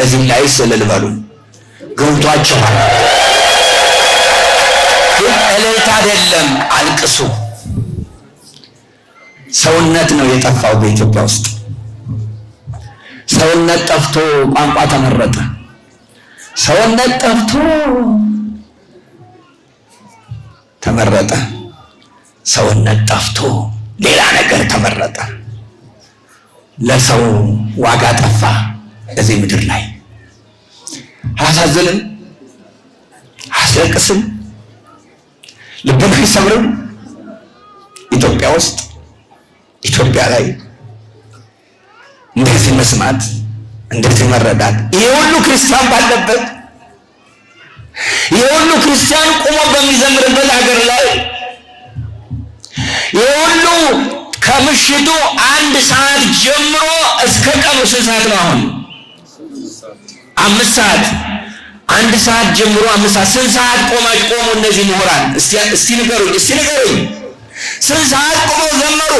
እዚህ ላይ ስልል በሉ ገብቷቸዋል። ግን እልልታ አይደለም፣ አልቅሱ። ሰውነት ነው የጠፋው በኢትዮጵያ ውስጥ። ሰውነት ጠፍቶ ቋንቋ ተመረጠ። ሰውነት ጠፍቶ ተመረጠ። ሰውነት ጠፍቶ ሌላ ነገር ተመረጠ። ለሰው ዋጋ ጠፋ እዚህ ምድር ላይ። አያሳዝንም? አያስለቅስም? ልብን አይሰብርም? ኢትዮጵያ ውስጥ ኢትዮጵያ ላይ እንደዚህ መስማት፣ እንደዚህ መረዳት፣ ይሄ ሁሉ ክርስቲያን ባለበት፣ ይሄ ሁሉ ክርስቲያን ቆሞ በሚዘምርበት ሀገር ላይ ይሄ ሁሉ ከምሽቱ 1 ሰዓት ጀምሮ እስከ ቀኑ 6 ሰዓት ነው። አሁን 5 ሰዓት 1 ሰዓት ጀምሮ 5 ሰዓት 6 ሰዓት ቆሙ እነዚህ ምሁራን። እስቲ ንገሩኝ 6 ሰዓት ቆመው ዘመሩ።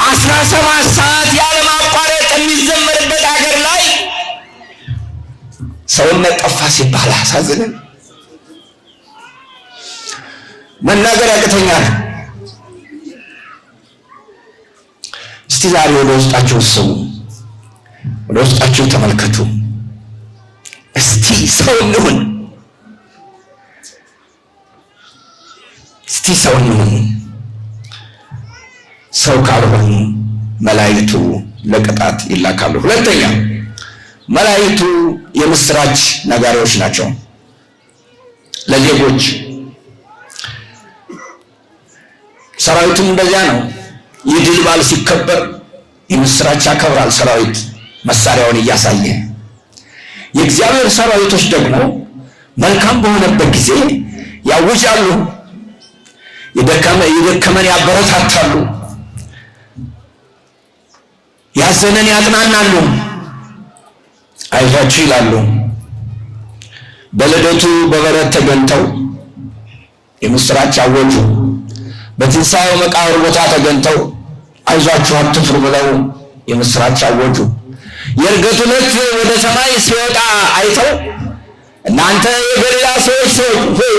17 ሰዓት ያለማቋረጥ የሚዘመርበት ሀገር ላይ ሰውነት ጠፋ ሲባል አሳዝነን መናገር ያቅተኛል። እስቲ ዛሬ ወደ ውስጣችሁ ስሙ፣ ወደ ውስጣችሁ ተመልከቱ። እስቲ ሰው እንሁን፣ እስቲ ሰው እንሁን። ሰው ካልሆኑ መላእክቱ ለቅጣት ይላካሉ። ሁለተኛ መላእክቱ የምስራች ነጋሪዎች ናቸው ለዜጎች። ሰራዊቱም እንደዚያ ነው። የድል በዓል ሲከበር የምስራች ያከብራል ሰራዊት መሳሪያውን እያሳየ። የእግዚአብሔር ሰራዊቶች ደግሞ መልካም በሆነበት ጊዜ ያውጃሉ፣ የደከመን ያበረታታሉ፣ ያዘነን ያጽናናሉ፣ አይዟችሁ ይላሉ። በልደቱ በበረት ተገኝተው የምስራች አወጁ። በትንሣኤው መቃብር ቦታ ተገኝተው አይዟችሁ አትፍሩ ብለው የምስራች አወጁ። የዕርገቱ ዕለት ወደ ሰማይ ሲወጣ አይተው እናንተ የገሊላ ሰዎች ሆይ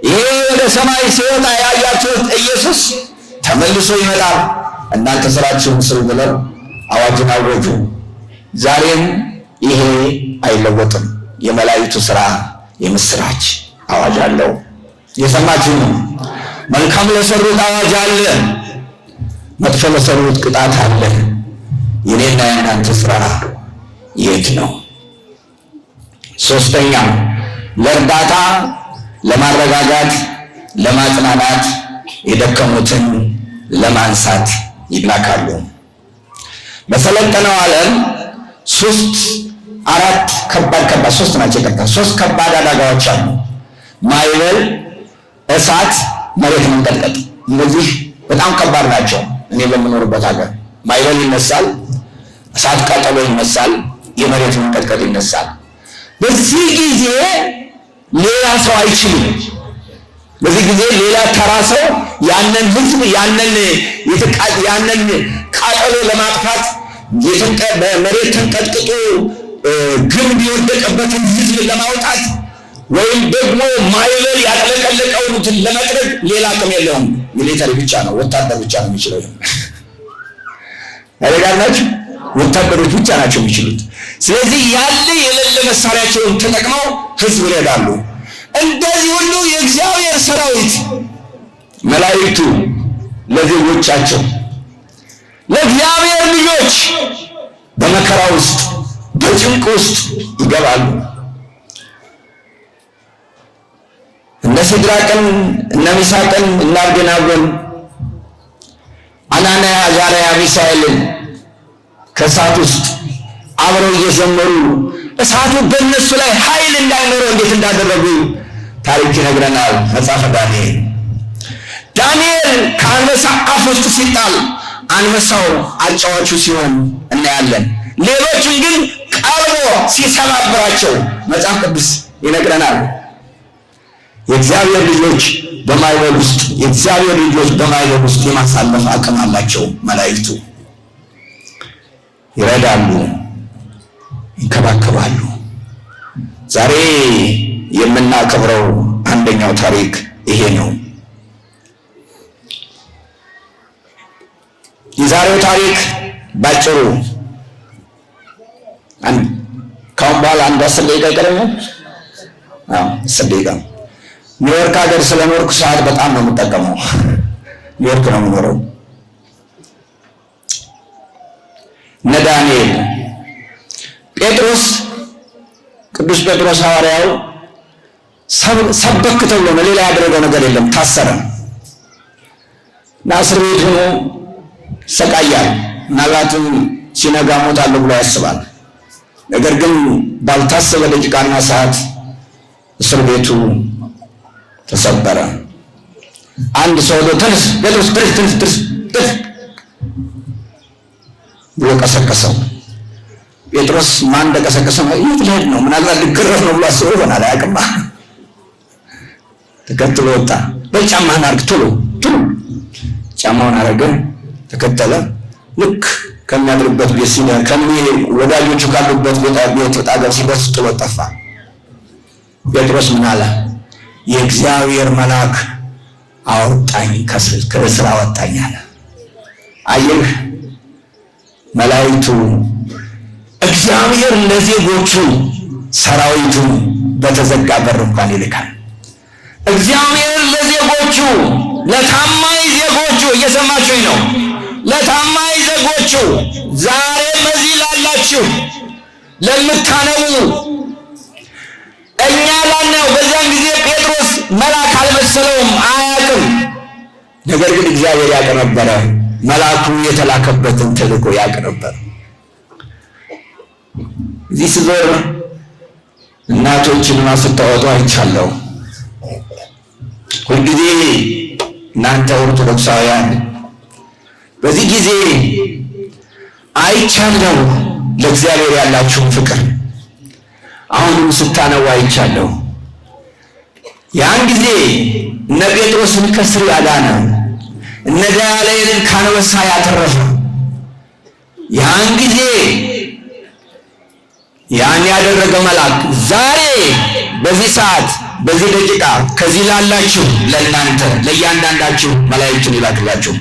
ይሄ ወደ ሰማይ ሲወጣ ያያችሁት ኢየሱስ ተመልሶ ይመጣል፣ እናንተ ስራችሁን ስሩ ብለው አዋጅን አወጁ። ዛሬም ይሄ አይለወጥም። የመላእክቱ ስራ የምስራች አዋጅ አለው። የሰማችሁ ነው። መልካም ለሰሩት አዋጅ አለ፣ መጥፎ ለሰሩት ቅጣት አለ። የኔና የእናንተ ስራ የት ነው? ሶስተኛ ለእርዳታ፣ ለማረጋጋት፣ ለማጽናናት፣ የደከሙትን ለማንሳት ይላካሉ። በሰለጠነው ዓለም ሶስት ከባድ አደጋዎች አሉ። ማዕበል፣ እሳት፣ መሬት መንቀጥቀጥ። እነዚህ በጣም ከባድ ናቸው። እኔ በምኖርበት ሀገር ማዕበል ይነሳል፣ እሳት ቃጠሎ ይነሳል፣ የመሬት መንቀጥቀጥ ይነሳል። በዚህ ጊዜ ሌላ ሰው አይችልም። በዚህ ጊዜ ሌላ ተራ ሰው ያንን ህዝብ ያንን ቃጠሎ ለማጥፋት መሬት ተንቀጥቅጦ ግንብ የወደቀበትን ህዝብ ለማውጣት ወይም ደግሞ ማዕበል ያጥለቀለቀውን ለመጥረግ ሌላ አቅም የለውም። ሚሊተሪ ብቻ ነው፣ ወታደር ብቻ ነው የሚችለው። ያለጋናችሁ ወታደሮች ብቻ ናቸው የሚችሉት። ስለዚህ ያለ የሌለ መሳሪያቸውን ተጠቅመው ህዝብ ይረዳሉ። እንደዚህ ሁሉ የእግዚአብሔር ሰራዊት መላእክቱ ለዜጎቻቸው ለእግዚአብሔር ልጆች በመከራ ውስጥ በጭንቅ ውስጥ ይገባሉ። እነ ሲድራቅን እነ ሚሳቅን እነ አብደናጎን አናንያ አዛርያ ሚሳኤልን ከእሳት ውስጥ አብረው እየዘመሩ እሳቱ በእነሱ ላይ ኃይል እንዳይኖረው እንዴት እንዳደረጉ ታሪክ ይነግረናል መጽሐፈ ዳንኤል ከአንበሳ አፍ ውስጥ ሲጣል አንበሳው አጫዋቹ ሲሆን እናያለን። ሌሎችን ግን ቀርቦ ሲሰባብራቸው መጽሐፍ ቅዱስ ይነግረናል። የእግዚአብሔር ልጆች በማዕበል ውስጥ የማሳለፍ አቅም አላቸው። መላእክቱ ይረዳሉ፣ ይንከባከባሉ። ዛሬ የምናከብረው አንደኛው ታሪክ ይሄ ነው። የዛሬው ታሪክ ባጭሩ ካሁን በኋላ 10 ደቂቃ ይቀረኛል። 10 ደቂቃ። ኒውዮርክ ሀገር ስለኖርኩ ሰዓት በጣም ነው የምጠቀመው። ኒውዮርክ ነው የምኖረው። እነ ዳንኤል፣ ጴጥሮስ፣ ቅዱስ ጴጥሮስ ሐዋርያው ሰበክ ተብሎ ነው፣ ሌላ ያደረገው ነገር የለም። ታሰረ እና እስር ቤት ሆኖ ይሰቃያል። ምናልባትም ሲነጋ ሞታለሁ ብሎ ያስባል። ነገር ግን ባልታሰበ ደቂቃና ሰዓት እስር ቤቱ ተሰበረ። አንድ ሰው ተነስ ጴጥሮስ ተነስ ብሎ ቀሰቀሰው። ጴጥሮስ ማን እንደቀሰቀሰው የት ልሄድ ነው? ምናልባት ልገረፍ ነው ብሎ አስቦ ይሆናል፣ አያውቅም። ተከትሎ ወጣ። በጫማህን አድርግ ቶሎ ጫማውን አደረገ፣ ተከተለ። ልክ ከሚያድርበት ቤት ሲደርስ ወዳጆቹ ካሉበት ቤት አጠገብ ሲደርስ ጥሎ ጠፋ። ጴጥሮስ ምን አለ? የእግዚአብሔር መልአክ አወጣኝ፣ ከእስር አወጣኝ አለ። አየህ፣ መላእክቱ እግዚአብሔር ለዜጎቹ ሰራዊቱን በተዘጋ በር እንኳን ይልካል። እግዚአብሔር ለዜጎቹ ለታማኝ ዜጎቹ እየሰማችሁኝ ነው? ለታማኝ ዜጎቹ ዛሬ በዚህ ላላችሁ ለምታነቡ እኛ ላናው በዛን ጊዜ ጴጥሮስ መልአክ አልመሰለውም፣ አያውቅም። ነገር ግን እግዚአብሔር ያውቅ ነበረ። መልአኩ የተላከበትን ተልእኮ ያውቅ ነበር። እዚህ ስዞር እናቶችን ማስታወጡ አይቻለሁ። ሁልጊዜ እናንተ ኦርቶዶክሳውያን በዚህ ጊዜ አይቻለሁ ለእግዚአብሔር ያላችሁን ፍቅር። አሁንም ስታነው አይቻለሁ። ያን ጊዜ እነ ጴጥሮስን ከስር ያዳነ እነ ዳያሌንን ካንበሳ ያተረፈ ያን ጊዜ ያን ያደረገ መልአክ ዛሬ በዚህ ሰዓት በዚህ ደቂቃ ከዚህ ላላችሁ ለእናንተ ለእያንዳንዳችሁ መላእክቱን ይላክላችሁ።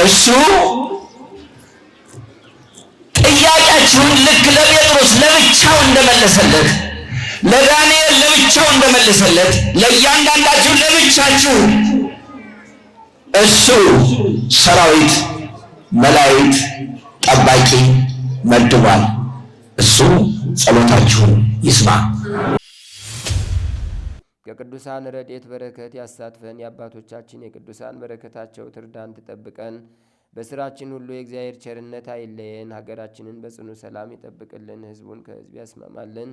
እሱ ጥያቄያችሁን ልክ ለጴጥሮስ ለብቻው እንደመለሰለት፣ ለዳንኤል ለብቻው እንደመለሰለት፣ ለእያንዳንዳችሁ ለብቻችሁ እሱ ሰራዊት መላእክት ጠባቂ መድቧል። እሱ ጸሎታችሁን ይስማ። ከቅዱሳን ረድኤት በረከት ያሳትፈን። የአባቶቻችን የቅዱሳን በረከታቸው ትርዳን፣ ትጠብቀን። በስራችን ሁሉ የእግዚአብሔር ቸርነት አይለየን። ሀገራችንን በጽኑ ሰላም ይጠብቅልን፣ ህዝቡን ከህዝብ ያስማማልን።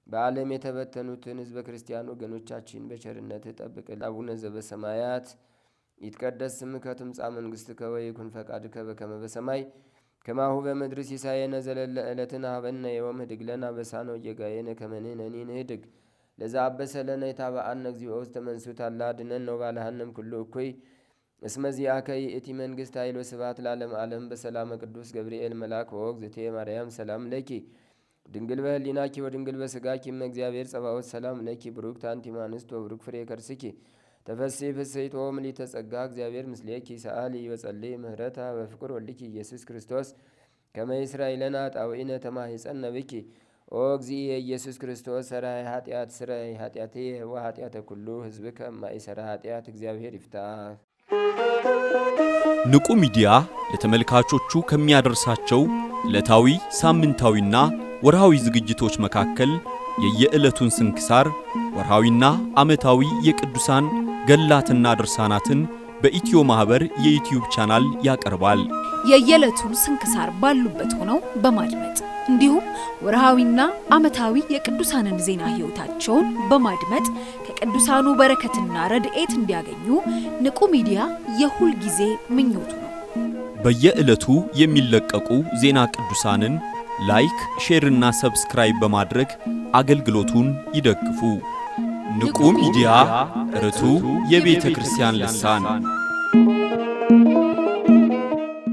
በዓለም የተበተኑትን ህዝበ ክርስቲያን ወገኖቻችን በቸርነት ጠብቅልን። አቡነ ዘበሰማያት ይትቀደስ ስምከ ትምጻእ መንግሥትከ ወይኩን ፈቃድከ በከመ በሰማይ ከማሁ በምድር ሲሳየነ ዘለለ ዕለትነ ሀበነ ዮም ህድግ ለነ አበሳነ ወጌጋየነ ከመ ንሕነኒ ንህድግ ለዘአበሰለነ የታበአነ እግዚኦ ውስተ መንሱት አላ ድነን ነው ባልሃንም ኩሉ እኩይ እስመ ዚአከ ይእቲ መንግሥት ኃይል ወስብሐት ለዓለመ ዓለም። በሰላመ ቅዱስ ገብርኤል መልአክ ወእግዝእቴ ማርያም ሰላም ለኪ ድንግል በህሊናኪ ወድንግል በስጋኪ እመ እግዚአብሔር ጸባኦት ሰላም ለኪ ብሩክት አንቲ እምአንስት ወብሩክ ፍሬ ከርስኪ ተፈሥሒ ፍሥሕት ወምልዕተ ጸጋ እግዚአብሔር ምስሌኪ ሰአሊ ወጸልይ ምህረታ በፍቅር ወልኪ ኢየሱስ ክርስቶስ ከመ ይስራይ ለነ ኃጣውኢነ ተማኅፀነ ብኪ ኦ እግዚእ ኢየሱስ ክርስቶስ ሠራይ ኃጢአት ሥራይ ኃጢአቴ ወኃጢአተ ኩሉ ሕዝብ ከማይሠራ ኃጢአት እግዚአብሔር ይፍታ። ንቁ ሚዲያ ለተመልካቾቹ ከሚያደርሳቸው ዕለታዊ ሳምንታዊና ወርሃዊ ዝግጅቶች መካከል የየዕለቱን ስንክሳር ወርሃዊና ዓመታዊ የቅዱሳን ገላትና ድርሳናትን በኢትዮ ማህበር የዩቲዩብ ቻናል ያቀርባል። የየዕለቱን ስንክሳር ባሉበት ሆነው በማድመጥ እንዲሁም ወርሃዊና ዓመታዊ የቅዱሳንን ዜና ሕይወታቸውን በማድመጥ ከቅዱሳኑ በረከትና ረድኤት እንዲያገኙ ንቁ ሚዲያ የሁል ጊዜ ምኞቱ ነው። በየዕለቱ የሚለቀቁ ዜና ቅዱሳንን ላይክ፣ ሼርና ሰብስክራይብ በማድረግ አገልግሎቱን ይደግፉ። ንቁ ሚዲያ ርቱ የቤተ ክርስቲያን ልሳን